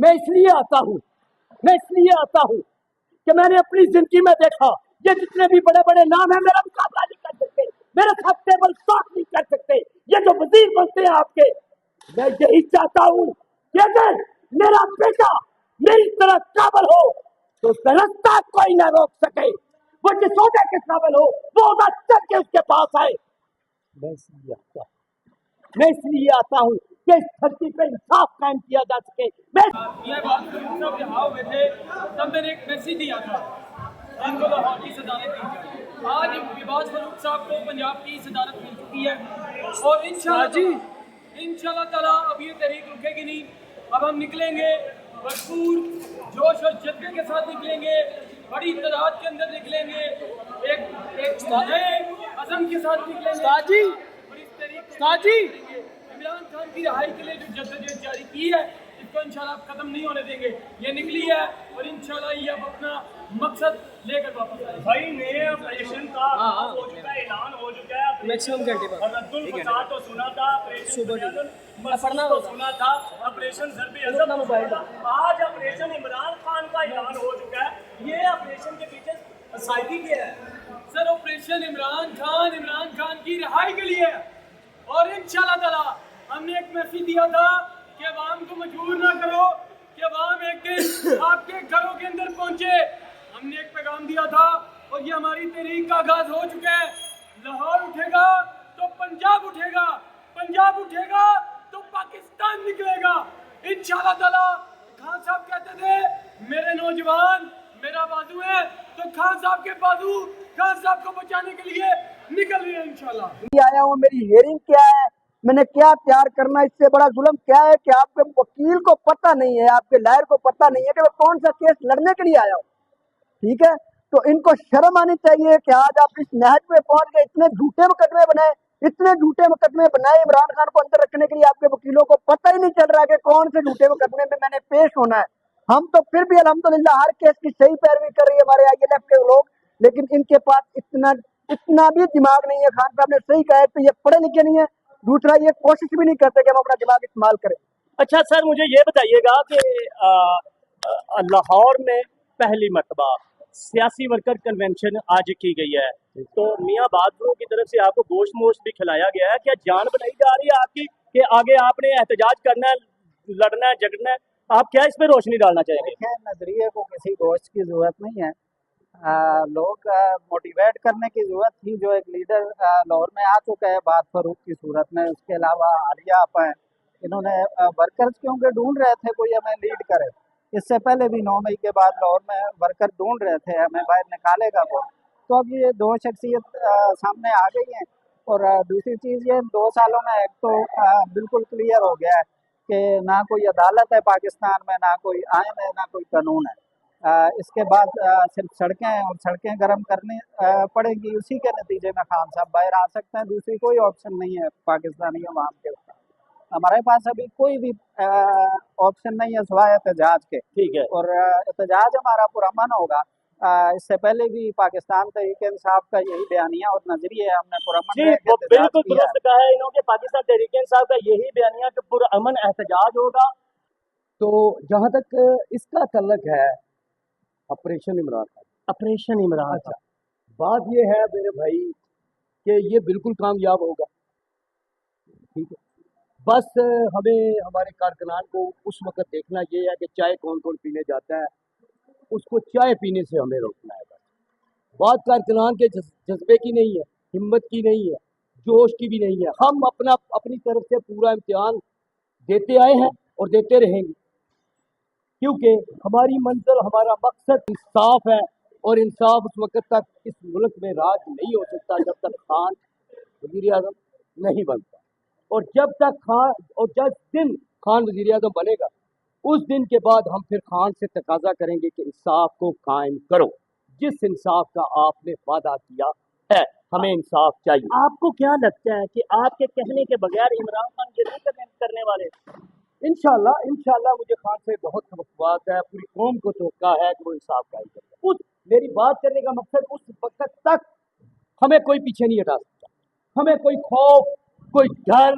मैं इसलिए आता हूँ कि मैंने अपनी जिंदगी में देखा, ये जितने भी बड़े बड़े नाम हैं मेरा मुकाबला नहीं कर सकते, मेरे साथ टेबल टॉक नहीं कर सकते। ये जो वजीर बनते हैं आपके, मैं यही चाहता हूँ कि अगर मेरा बेटा मेरी तरह काबिल हो तो उसका रास्ता कोई ना रोक सके। वो जिस ओहदे के काबिल हो वो ओहदा चढ़ के उसके पास आए। मैं इसलिए आता हूँ कि इस धरती पे इंसाफ कायम किया जा सके। ये बात सब यहाँ हुए थे तब मैंने एक मैसेज दिया था, इनको लाहौर की सदारत दी जाए। आज विवाद फरूक साहब को पंजाब की सदारत मिल चुकी है और इंशाल्लाह ताला अब ये तहरीक रुकेगी नहीं। अब हम निकलेंगे भरपूर जोश और जज्बे के साथ निकलेंगे, बड़ी तादाद के अंदर निकलेंगे, एक नए अज़म के साथ निकलेंगे। इमरान खान की रिहाई के लिए जो जद्दोजहद जारी की है इसको इंशाल्लाह खत्म नहीं होने देंगे। ये निकली है और इंशाल्लाह ये अब अपना मकसद लेकर वापस आएगी। भाई नए ऑपरेशन का हो चुका है, ऐलान हो चुका है मैक्सिमम घंटे बाद। रद्दुल फसाद तो सुना था, ऑपरेशन मसला तो सुना था, ऑपरेशन ज़र्बे अज़ब। आज ऑपरेशन इमरान खान का ऐलान हो चुका है। ये ऑपरेशन के पीछे साइकी क्या है? सर ऑपरेशन इमरान खान की रिहाई के लिए है और इंशाल्लाह ताला हमने एक मैसेज दिया था कि अवाम को मजबूर ना करो कि अवाम एक दिन आपके घरों के अंदर पहुंचे। हमने एक पैगाम दिया था और ये हमारी तहरीक का आगाज हो चुका है। लाहौर उठेगा तो पंजाब उठेगा, पंजाब उठेगा तो पाकिस्तान निकलेगा इंशाल्लाह ताला। खान साहब कहते थे मेरे नौजवान मेरा बाजू है, तो खान साहब के बाजू खान साहब को बचाने के लिए निकल रही है इंशाल्लाह। आया हूँ, मेरी हेयरिंग क्या है, मैंने क्या तैयार करना, इससे बड़ा जुल्म क्या है कि आपके वकील को पता नहीं है, आपके लायर को पता नहीं है कि मैं कौन सा केस लड़ने के लिए आया हूँ। ठीक है, तो इनको शर्म आनी चाहिए कि आज आप इस नहज पे पहुंच गए, इतने झूठे मुकदमे बनाए, इमरान खान को अंदर रखने के लिए आपके वकीलों को पता ही नहीं चल रहा कि कौन से झूठे मुकदमे में मैंने पेश होना है। हम तो फिर भी अल्हम्दुलिल्लाह हर केस की सही पैरवी कर रही है हमारे ILF के लोग, लेकिन इनके पास इतना भी दिमाग नहीं है। खान साहब ने सही कहा है, तो ये पढ़े लिखे नहीं है, दूसरा ये कोशिश भी नहीं करते कि हम अपना दिमाग इस्तेमाल करें। अच्छा सर, मुझे ये बताइएगा कि लाहौर में पहली मरतबा सियासी वर्कर कन्वेंशन आज की गई है, तो मियाँ बहादुरों की तरफ से आपको गोश्त मोश्त भी खिलाया गया है, क्या जान बनाई जा रही है आपकी कि आगे आपने एहतजाज करना है, लड़ना है, झगड़ना है? आप क्या इस पर रोशनी डालना चाहेंगे? नजरिए को किसी गोश्त की जरूरत नहीं है, लोग मोटिवेट करने की जरूरत थी। जो एक लीडर लाहौर में आ चुका है बात फरूक की सूरत में, उसके अलावा आलिया आपा हैं, इन्होंने वर्कर्स क्योंकि ढूंढ रहे थे कोई हमें लीड करे। इससे पहले भी 9 मई के बाद लाहौर में वर्कर ढूंढ रहे थे हमें बाहर निकालेगा वो। तो अब ये दो शख्सियत सामने आ गई हैं। और दूसरी चीज़ ये 2 सालों में एक तो बिल्कुल क्लियर हो गया है कि ना कोई अदालत है पाकिस्तान में, ना कोई आइन है, ना कोई कानून है। इसके बाद सिर्फ सड़कें हैं और सड़कें गर्म करनी पड़ेंगी। उसी के नतीजे में खान साहब बाहर आ सकते हैं, दूसरी कोई ऑप्शन नहीं है पाकिस्तानी अवाम के ऊपर। हमारे पास अभी कोई भी ऑप्शन नहीं है सिवाय एहतजाज के। ठीक है, और एहतजाज हमारा पुरअमन होगा। इससे पहले भी पाकिस्तान तहरीक इंसाफ का यही बयानिया और नजरिया हमने पुरअमन बिल्कुल दुरुस्त कहा है इन्होंने, पाकिस्तान तहरीक इंसाफ का यही बयानिया कि पुरअमन एहतजाज होगा। तो जहाँ तक इसका तल्लक है ऑपरेशन इमरान अच्छा, बात ये है मेरे भाई कि ये बिल्कुल कामयाब होगा। ठीक है, बस हमें हमारे कारकुनान को उस वक्त देखना ये है कि चाय कौन कौन पीने जाता है, उसको चाय पीने से हमें रोकना है। बस बात कारकुनान के जज्बे की नहीं है, हिम्मत की नहीं है, जोश की भी नहीं है। हम अपनी तरफ से पूरा इम्तिहान देते आए हैं और देते रहेंगे, क्योंकि हमारी मंजिल, हमारा मकसद इंसाफ है। और इंसाफ उस वक्त तक इस मुल्क में राज नहीं हो सकता जब तक खान वज़ीर आज़म नहीं बनता। और जिस दिन खान वज़ीर आज़म बनेगा उस दिन के बाद हम फिर खान से तकाजा करेंगे कि इंसाफ को कायम करो, जिस इंसाफ का आपने वादा किया है, हमें इंसाफ चाहिए। आपको क्या लगता है कि आपके कहने के बगैर इमरान खान ये नहीं करने वाले? इंशाल्लाह मुझे खान से बहुत तवक्कुआत है, पूरी कौम को तवक्का है कि वो इंसाफ कायम करेगा। मेरी बात करने का मकसद उस वक्त तक हमें कोई पीछे नहीं हटा सकता। हमें कोई खौफ, कोई डर,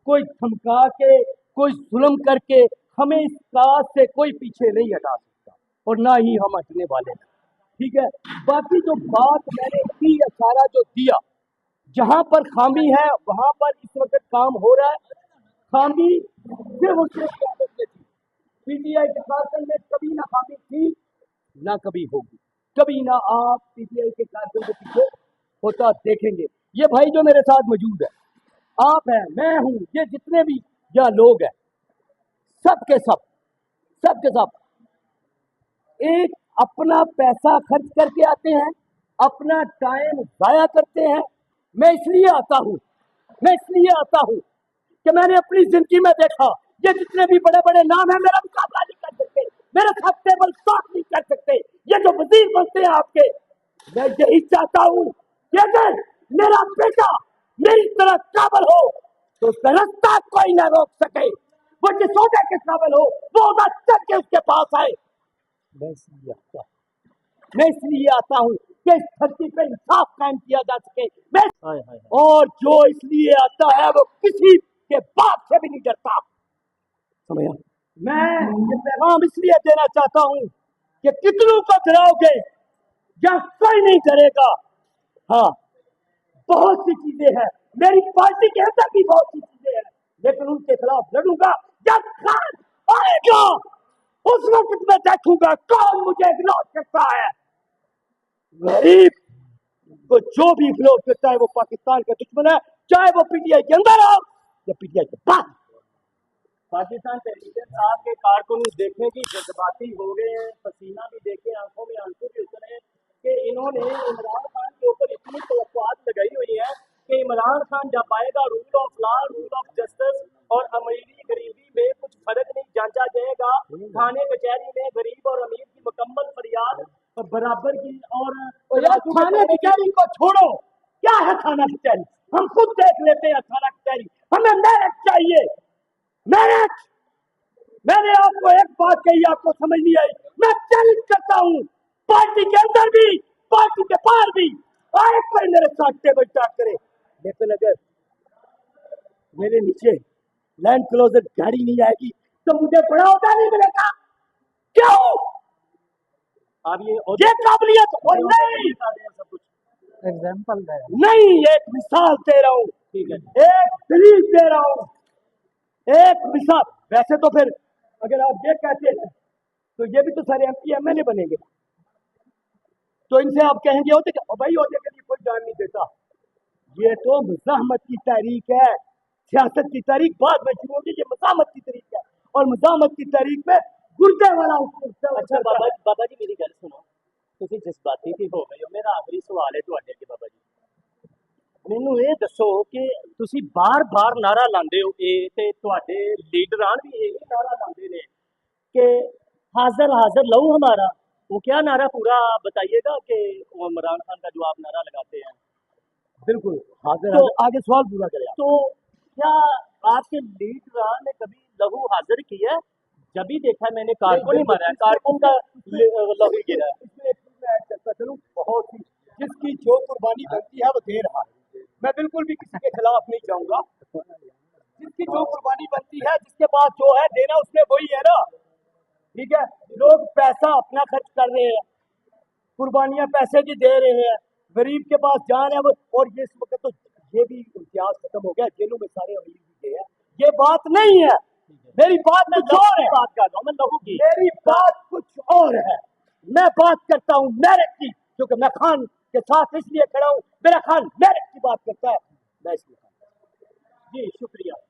कोई धमका के, कोई जुल्म करके हमें इस काज से कोई पीछे नहीं हटा सकता और ना ही हम हटने वाले हैं, ठीक है। बाकी जो बात मैंने की, इशारा जो दिया, जहां पर खामी है वहां पर इस वक्त काम हो रहा है। खामी सिर्फ और सिर्फ क्यादत में थी, पीटीआई के शासन में कभी ना खामी थी ना कभी होगी, कभी ना आप पीटीआई के कार्यक्रम के पीछे होता देखेंगे। ये भाई जो मेरे साथ मौजूद है, आप हैं, मैं हूं, ये जितने भी यहाँ लोग हैं, सब के सब एक अपना पैसा खर्च करके आते हैं, अपना टाइम जाया करते हैं। मैं इसलिए आता हूं कि मैंने अपनी जिंदगी में देखा, ये जितने भी बड़े बड़े नाम हैं मेरा मुकाबला नहीं कर सकते, मेरे साथ टेबल टॉक नहीं कर सकते। ये जो वजीर बनते हैं आपके, मैं यही चाहता हूं कि अगर मेरा बेटा मेरी तरह काबिल हो तो उसका रास्ता कोई ना रोक सके। वो जिस ओहदे के काबिल हो वो ओहदा चल के उसके पास आए। मैं इसलिए आता हूं कि इस धरती पे इंसाफ कायम किया जा सके। मैं और जो इसलिए आता है वो किसी के बाप से भी नहीं डरता, समझा। मैं ये पैगाम इसलिए देना चाहता हूं कि कितनों को डराओगे या कोई नहीं डरेगा। हाँ, बहुत सी चीजें हैं, मेरी पार्टी के अंदर भी बहुत सी चीजें हैं, लेकिन उनके खिलाफ लड़ूंगा जब खान आएगा, उस वक्त मैं देखूंगा कौन मुझे इग्नोर करता है। गरीब को जो भी इग्नोर करता है वो पाकिस्तान का दुश्मन है, चाहे वो पीटीआई के अंदर हो या पीटीआई के बाहर। पाकिस्तान तहरीक इंसाफ के कारकुन देखने की जज्बाती हो गए हैं, पसीना भी देखे, आंखों में आंसू भी उतरे हैं कि इन्होंने इमरान खान के ऊपर इतनी तवक्कुआत लगाई हुई है कि इमरान खान जब आएगा rule of law, rule of justice और अमीरी गरीबी में कुछ फर्क नहीं जांचा जाएगा। थाने कचहरी में गरीब और अमीर की मुकम्मल फरियाद बराबर की। और यार थाने कचहरी को छोड़ो, क्या है थाना कचहरी, हम खुद देख लेते हैं थाना कचहरी। हमें मेरिट चाहिए, मेरिट। मैंने आपको एक बात कही, आपको समझ नहीं आई। मैं चैलेंज करता हूं, पार्टी के अंदर भी पार्टी के बाहर भी आए कोई मेरे साथ टेबल टॉक करे, लेकिन अगर मेरे नीचे लैंड क्लोजर गाड़ी नहीं आएगी तो मुझे बड़ा होता नहीं मिलेगा। क्यों? आप ये काबिलियत और नहीं, सब कुछ एग्जाम्पल दे नहीं, एक मिसाल दे रहा हूँ, ठीक है। एक दलील दे रहा हूँ, एक मिसाल। वैसे तो फिर अगर आप ये कहते हैं तो ये भी तो सारे एमपी एमएलए बनेंगे, तो इनसे आप कहेंगे होते कि भाई होते के लिए कोई जान नहीं देता। ये तो मुज़ाहमत की तहरीक है, सियासत की तहरीक बाद में शुरू होगी, ये मुज़ाहमत की तहरीक है और मुज़ाहमत की तहरीक में गुर्दे वाला। अच्छा बाबा जी मेरी गल सुनो, ਤੁਸੀਂ जज्बाती भी हो गए हो। मेरा आखिरी सवाल है ਤੁਹਾਡੇ ਅੱਗੇ बाबा जी, ਮੈਨੂੰ ਇਹ ਦੱਸੋ ਕਿ ਤੁਸੀਂ ਬਾਰ-ਬਾਰ ਨਾਰਾ ਲਾਉਂਦੇ ਹੋ ਇਹ ਤੇ ਤੁਹਾਡੇ ਲੀਡਰਾਂ ਵੀ ਇਹ ਨਾਰਾ ਲਾਉਂਦੇ ਨੇ कि हाजिर हाजिर लहू हमारा, वो क्या नारा पूरा बताइएगा कि वो इमरान खान का जो आप नारा लगाते हैं। बिल्कुल हाजिर हाजिर, आगे सवाल पूरा करें। तो क्या आपके लीडर ने कभी लहू हाजिर किया है? जब भी देखा है मैंने कारकुन ही मारा है, कारकुन का लहू गिरा है। इसमें चलता चलूं, बहुत ही जिसकी जो कुर्बानी बनती है वो दे रहा है। मैं बिल्कुल भी किसी के खिलाफ नहीं जाऊंगा, जिसकी जो कुर्बानी बनती है, जिसके पास जो है देना उसमें वही है ना, ठीक है। लोग पैसा अपना खर्च कर रहे हैं, कुर्बानियां पैसे की दे रहे हैं, गरीब के पास जान है वो। और ये इस वक्त तो ये भी इम्तियाज खत्म हो गया, जेलों में सारे अमीर भी गए हैं। ये बात नहीं है, मेरी बात कुछ और है, बात कर रहा हूँ मैं लहू की, मेरी बात कुछ और है। मैं बात करता हूँ मेरिट की, क्योंकि मैं खान के साथ इसलिए खड़ा हूँ, मेरा खान मेरिट की बात करता है, मैं इसलिए। जी शुक्रिया।